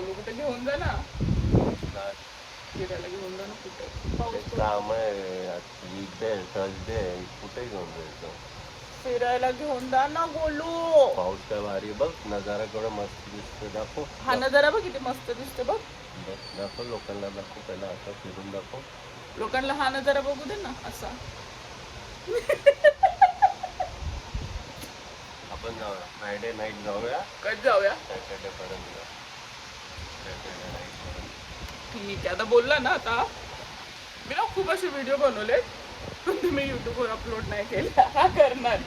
गोलू कुठे घेऊन जा ना, काय फिरायला घेऊन जा ना कुठे. पाऊस काम आहे थर्सडे कुठे घेऊन जायचं फिरायला घेऊन जा ना गोलू. पाऊस काय भारी बघ नजारा केवढा मस्त दिसतो दाखव हा नजारा बघ किती मस्त दिसतो बघ. दाखव लोकांना दाखव पहिला असं फिरून दाखव लोकांना हा नजारा बघू दे ना असा. आपण जाऊया फ्रायडे नाईट जाऊया कधी जाऊया? सॅटर्डे पर्यंत सॅटर्डे नाईट पर्यंत ठीक आहे आता बोलला ना. आता मी ना खूप असे व्हिडिओ बनवले पण मी युट्यूबवर अपलोड नाही केले. हा करणार.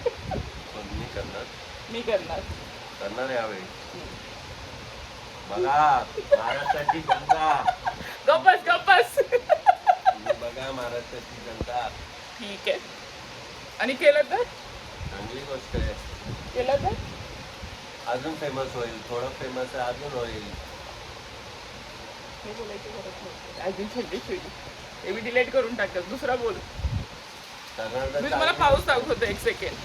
पण मी करणार मी करणार. करणार यावेळी बघा महाराष्ट्राची जनता गप्पस गप्पस. तुम्ही बघा महाराष्ट्राची जनता ठीक आहे. आणि केलं तर चांगली गोष्ट आहे केलं तर अजून फेमस होईल थोडं फेमस आहे अजून होईल हे बोलायची गरज नव्हती. अजून छोटी हे मी डिलीट करून टाकतात. दुसरा बोल. करणार तर मी तुम्हाला पाऊस दाखवतो एक सेकंड.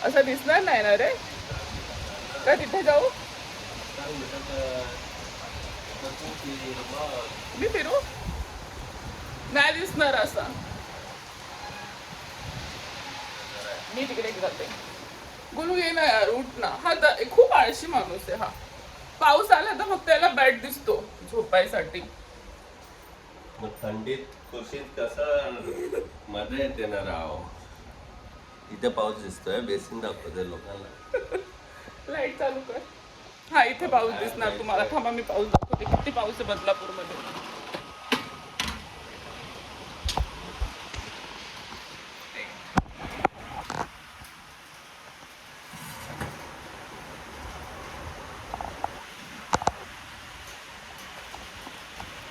असं दिसणार नाही ना रे. का तिथे जाऊ मी फिरू नाही दिसणार असा. मी तिकडे जाते. गुलू ये ना यार उठ ना. हा खूप आळशी माणूस आहे हा. पाऊस आला तर फक्त याला बेड दिसतो झोपायसाठी. मग थंडीत खुशीत कसं मजा येते ना राव इथे पाऊस दिसतोय बेसिन दाखवते लोकांना लाईट चालू कर. हा इथे पाऊस दिसणार तुम्हाला. थांबा मी पाऊस दाखवते. किती पाऊस आहे बदलापूरमध्ये.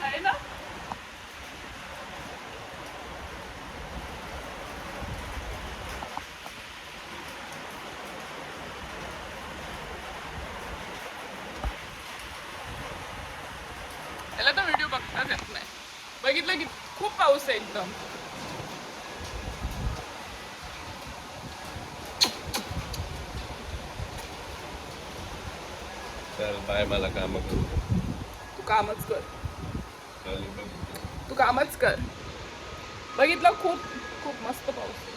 आहे ना. त्याला तर व्हिडिओ बघताच येत नाही. बघितलं की खूप पाऊस आहे एकदम. चल बाय मला काम करू तू कामच कर. चल बघ. तू कामच कर. बघितलं खूप खूप मस्त पाऊस आहे.